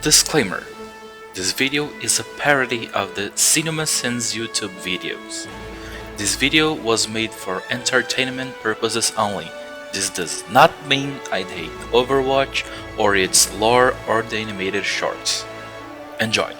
Disclaimer: this video is a parody of the CinemaSins YouTube videos. This video was made for entertainment purposes only. This does not mean I hate Overwatch or its lore or the animated shorts. Enjoy!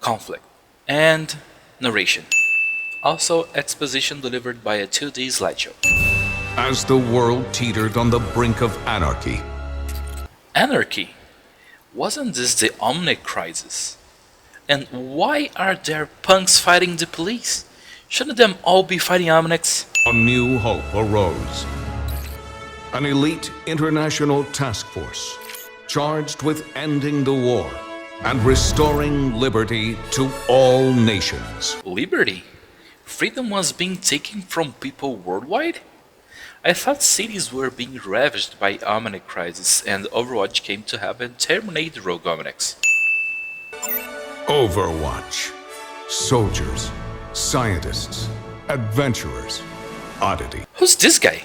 Conflict and narration. Also exposition delivered by a 2D slideshow. As the world teetered on the brink of anarchy. Anarchy? Wasn't this the Omnic crisis? And why are there punks fighting the police? Shouldn't them all be fighting Omnics? A new hope arose. An elite international task force charged with ending the war and restoring liberty to all nations. Liberty? Freedom was being taken from people worldwide? I thought cities were being ravaged by Omnic crisis and Overwatch came to help and terminate the rogue Omnics. Overwatch. Soldiers, scientists, adventurers, oddity. Who's this guy?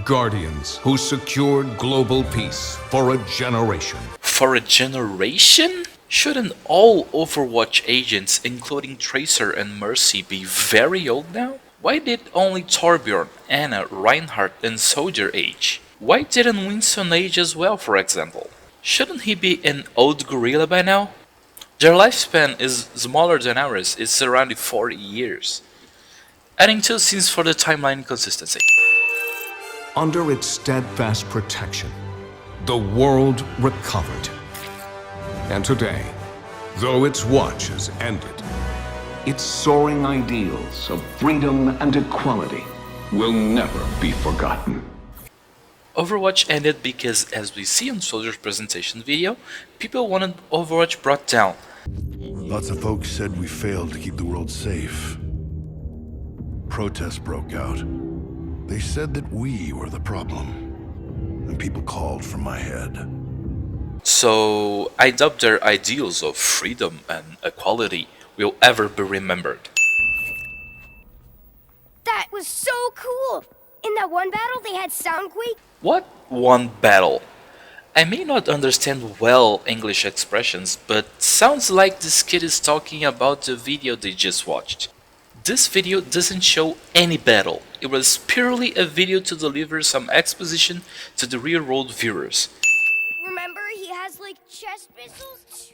Guardians who secured global peace for a generation. For a generation? Shouldn't all Overwatch agents, including Tracer and Mercy, be very old now? Why did only Torbjorn, Anna, Reinhardt and Soldier age? Why didn't Winston age as well, for example? Shouldn't he be an old gorilla by now? Their lifespan is smaller than ours, it's around 40 years. Adding 2 scenes for the timeline consistency. Under its steadfast protection, the world recovered. And today, though its watch has ended, its soaring ideals of freedom and equality will never be forgotten. Overwatch ended because, as we see on Soldier's presentation video, people wanted Overwatch brought down. Lots of folks said we failed to keep the world safe. Protests broke out. They said that we were the problem, and people called for my head. So I doubt their ideals of freedom and equality will ever be remembered. That was so cool! In that one battle they had Soundquake? What one battle? I may not understand well English expressions, but sounds like this kid is talking about the video they just watched. This video doesn't show any battle. It was purely a video to deliver some exposition to the real-world viewers. Remember, he has like chest missiles?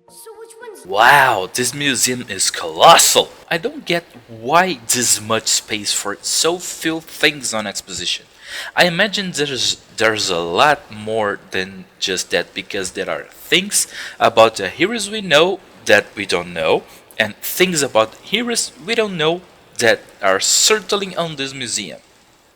So which one's... Wow, this museum is colossal! I don't get why this much space for so few things on exposition. I imagine there's a lot more than just that, because there are things about the heroes we know that we don't know, and things about heroes we don't know that are certainly on this museum.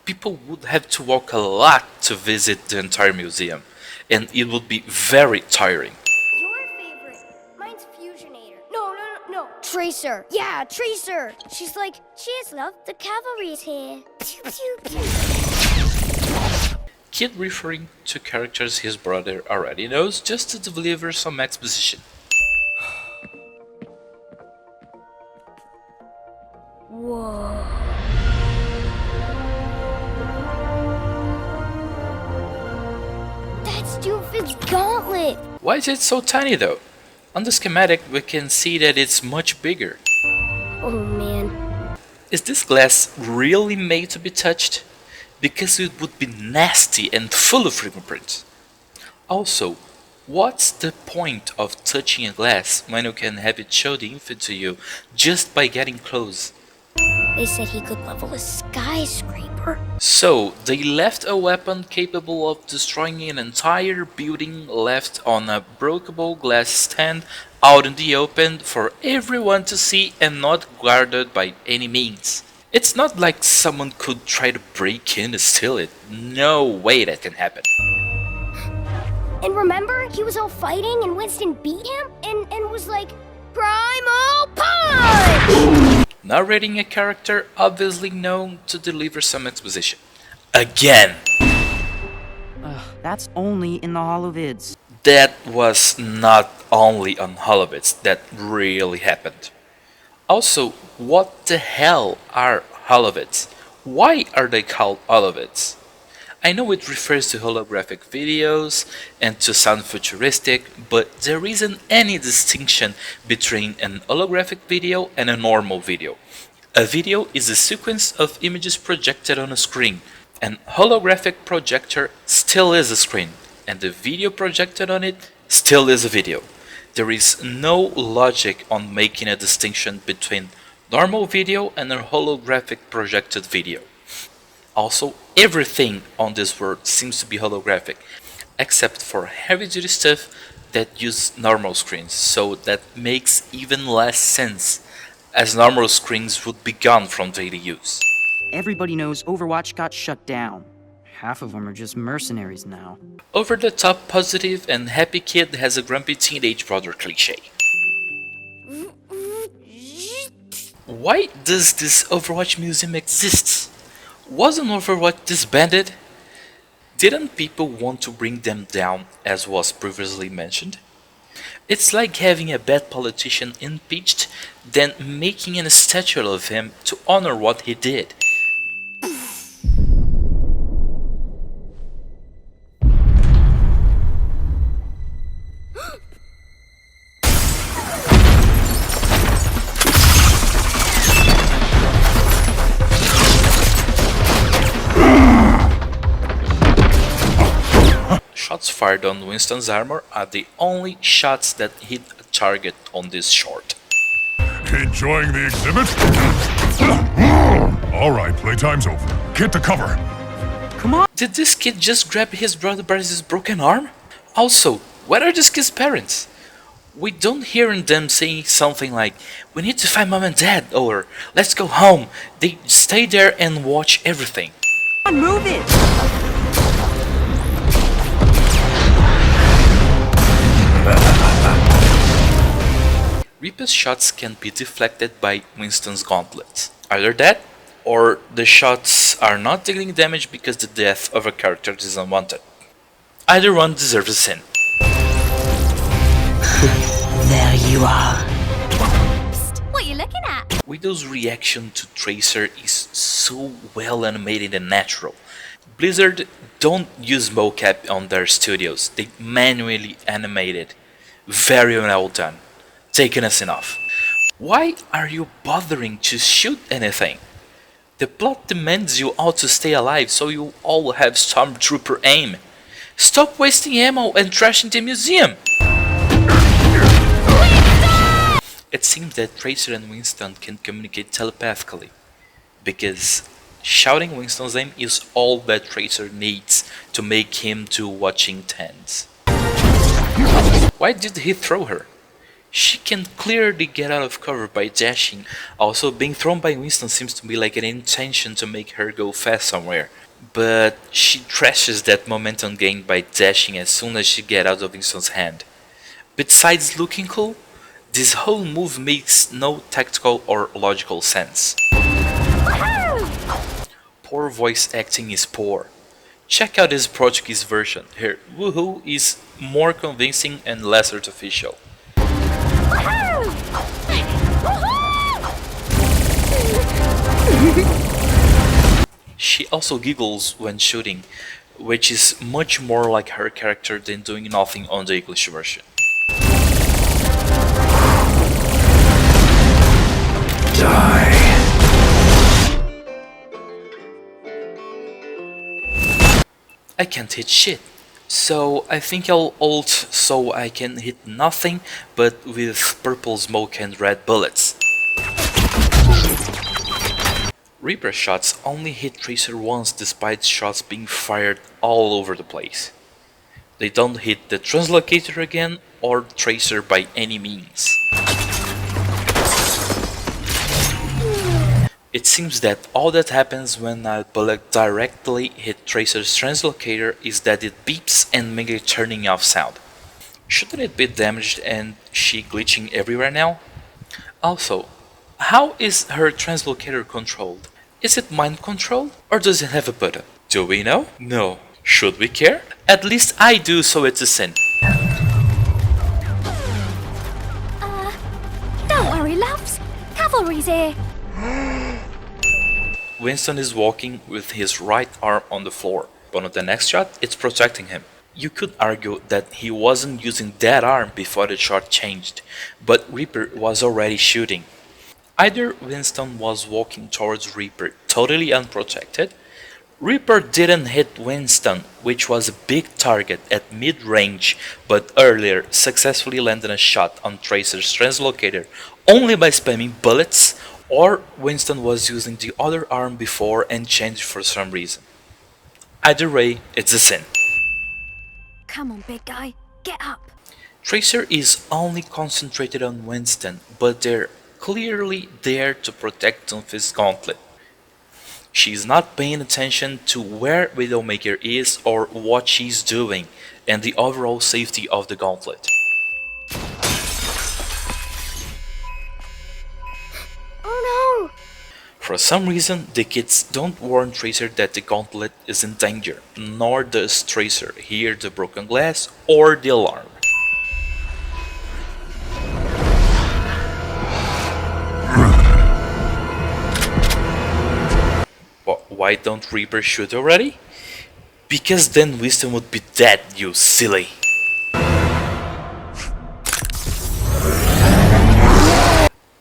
People would have to walk a lot to visit the entire museum, and it would be very tiring. Your favorite? Mine's Fusionator. No. Tracer. Yeah, Tracer. She's like, cheers, love, the cavalry's here. Pew, pew, pew. Kid referring to characters his brother already knows just to deliver some exposition. Whoa. That's Doofen's gauntlet! Why is it so tiny though? On the schematic we can see that it's much bigger. Oh man. Is this glass really made to be touched? Because it would be nasty and full of fingerprints. Also, what's the point of touching a glass when you can have it show the info to you just by getting close? They said he could level a skyscraper. So, they left a weapon capable of destroying an entire building left on a breakable glass stand out in the open for everyone to see and not guarded by any means. It's not like someone could try to break in and steal it. No way that can happen. And remember, he was all fighting and Winston beat him and was like, Primal Punch! Narrating a character obviously known to deliver some exposition. Again! That's only in the holovids. That was not only on Holovids, that really happened. Also, what the hell are holovids? Why are they called holovids? I know it refers to holographic videos and to sound futuristic, but there isn't any distinction between an holographic video and a normal video. A video is a sequence of images projected on a screen. An holographic projector still is a screen, and the video projected on it still is a video. There is no logic on making a distinction between normal video and a holographic projected video. Also, everything on this world seems to be holographic, except for heavy-duty stuff that use normal screens, so that makes even less sense, as normal screens would be gone from daily use. Everybody knows Overwatch got shut down. Half of them are just mercenaries now. Over-the-top positive and happy kid has a grumpy teenage brother cliche. Why does this Overwatch museum exist? Wasn't Overwatch disbanded? Didn't people want to bring them down, as was previously mentioned? It's like having a bad politician impeached, then making a statue of him to honor what he did. Shots fired on Winston's armor are the only shots that hit a target on this short. Enjoying the exhibit? Alright, playtime's over. Get to cover. Did this kid just grab his brother by his broken arm? Also, what are this kid's parents? We don't hear them saying something like, "We need to find mom and dad," or "Let's go home." They stay there and watch everything. Come on, move it! Reaper's shots can be deflected by Winston's gauntlets. Either that, or the shots are not dealing damage because the death of a character is unwanted. Either one deserves a sin. There you are. Psst, what are you looking at? Widow's reaction to Tracer is so well animated and natural. Blizzard don't use mocap on their studios, they manually animate it. Very well done. Taken us enough. Why are you bothering to shoot anything? The plot demands you all to stay alive so you all have stormtrooper aim. Stop wasting ammo and trashing the museum! It seems that Tracer and Winston can communicate telepathically, because shouting Winston's name is all that Tracer needs to make him do what she intends. Why did he throw her? She can clearly get out of cover by dashing. Also, being thrown by Winston seems to be like an intention to make her go fast somewhere. But she trashes that momentum gained by dashing as soon as she gets out of Winston's hand. Besides looking cool, this whole move makes no tactical or logical sense. Poor voice acting is poor. Check out his Portuguese version. Her woohoo is more convincing and less artificial. She also giggles when shooting, which is much more like her character than doing nothing on the English version. Die. I can't hit shit, so I think I'll ult so I can hit nothing but with purple smoke and red bullets. Reaper shots only hit Tracer once despite shots being fired all over the place. They don't hit the translocator again or Tracer by any means. It seems that all that happens when a bullet directly hits Tracer's translocator is that it beeps and makes a turning off sound. Shouldn't it be damaged and she glitching everywhere now? Also, how is her translocator controlled? Is it mind controlled or does it have a button? Do we know? No. Should we care? At least I do, so it's a sin. Don't worry, loves. Cavalry's here. Winston is walking with his right arm on the floor, but on the next shot, it's protecting him. You could argue that he wasn't using that arm before the shot changed, but Reaper was already shooting. Either Winston was walking towards Reaper totally unprotected. Reaper didn't hit Winston, which was a big target at mid-range, but earlier successfully landed a shot on Tracer's translocator only by spamming bullets, or Winston was using the other arm before and changed for some reason. Either way, it's a sin. Come on, big guy. Get up. Tracer is only concentrated on Winston, but they're clearly there to protect Doomfist's gauntlet. She's not paying attention to where Widowmaker is or what she's doing, and the overall safety of the gauntlet. Oh no! For some reason, the kids don't warn Tracer that the gauntlet is in danger, nor does Tracer hear the broken glass or the alarm. Why don't Reaper shoot already? Because then Winston would be dead, you silly.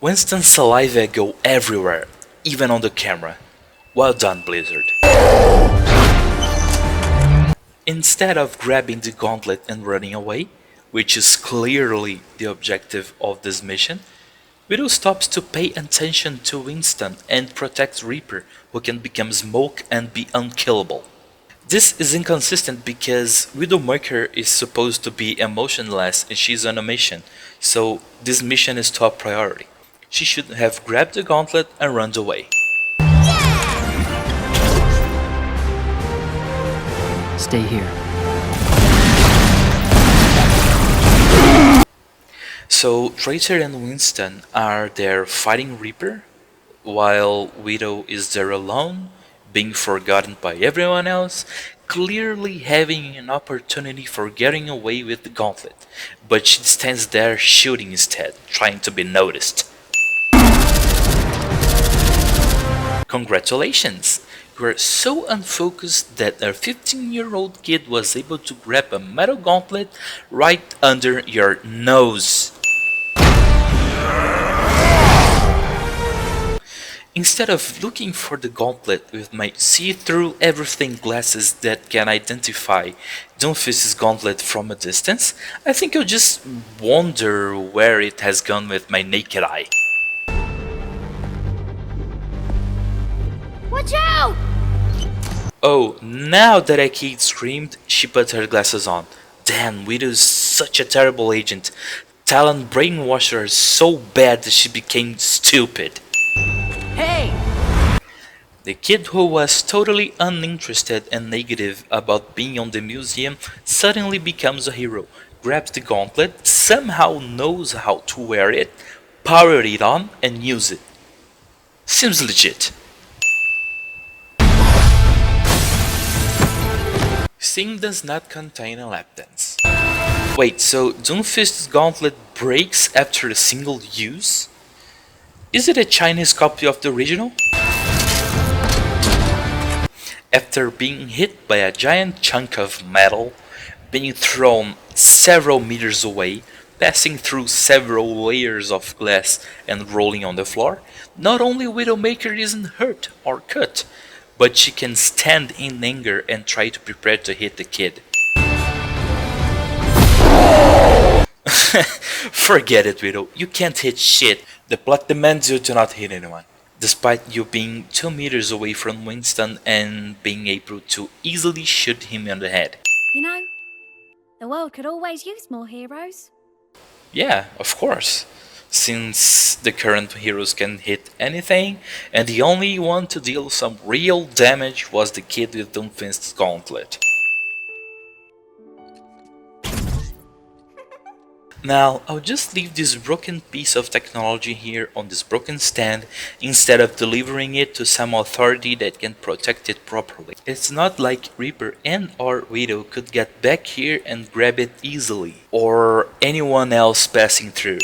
Winston's saliva go everywhere, even on the camera. Well done, Blizzard. Instead of grabbing the gauntlet and running away, which is clearly the objective of this mission, Widow stops to pay attention to Winston and protects Reaper, who can become smoke and be unkillable. This is inconsistent because Widowmaker is supposed to be emotionless and she's on a mission, so this mission is top priority. She should have grabbed the gauntlet and run away. Stay here. So Tracer and Winston are there fighting Reaper, while Widow is there alone, being forgotten by everyone else, clearly having an opportunity for getting away with the gauntlet, but she stands there shooting instead, trying to be noticed. Congratulations! You are so unfocused that a 15-year-old kid was able to grab a metal gauntlet right under your nose. Instead of looking for the gauntlet with my see-through everything glasses that can identify Doomfist's gauntlet from a distance, I think I'll just wonder where it has gone with my naked eye. Watch out! Oh, now that a kid screamed, she put her glasses on. Damn, Widow's such a terrible agent. Talon brainwashed her so bad that she became stupid. Hey! The kid who was totally uninterested and negative about being on the museum suddenly becomes a hero, grabs the gauntlet, somehow knows how to wear it, power it on, and use it. Seems legit. Scene does not contain a lap dance. Wait, so Doomfist's gauntlet breaks after a single use? Is it a Chinese copy of the original? After being hit by a giant chunk of metal, being thrown several meters away, passing through several layers of glass and rolling on the floor, not only Widowmaker isn't hurt or cut, but she can stand in anger and try to prepare to hit the kid. Forget it, Widow. You can't hit shit. The plot demands you to not hit anyone. Despite you being 2 meters away from Winston and being able to easily shoot him on the head. You know, the world could always use more heroes. Yeah, of course. Since the current heroes can hit anything, and the only one to deal some real damage was the kid with Doomfist's gauntlet. Now, I'll just leave this broken piece of technology here on this broken stand instead of delivering it to some authority that can protect it properly. It's not like Reaper and or Widow could get back here and grab it easily, or anyone else passing through.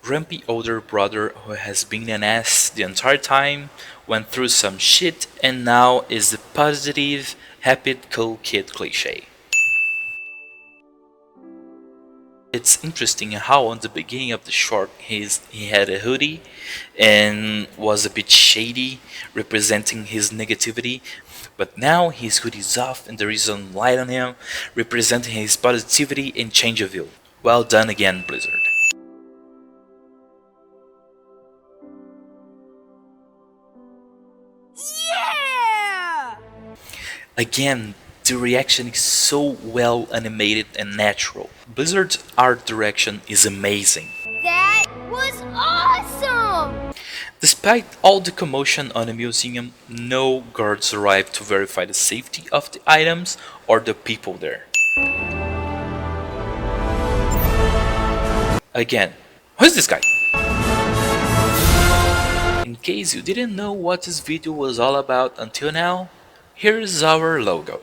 Grumpy older brother who has been an ass the entire time, went through some shit, and now is the positive, happy, cool kid cliche. It's interesting how on the beginning of the short he had a hoodie and was a bit shady, representing his negativity, but now his hoodie's off and there is some light on him, representing his positivity and change of view. Well done again, Blizzard. Yeah! Again, the reaction is so well animated and natural. Blizzard's art direction is amazing. That was awesome! Despite all the commotion on the museum, no guards arrived to verify the safety of the items or the people there. Again, who's this guy? In case you didn't know what this video was all about until now, here's our logo.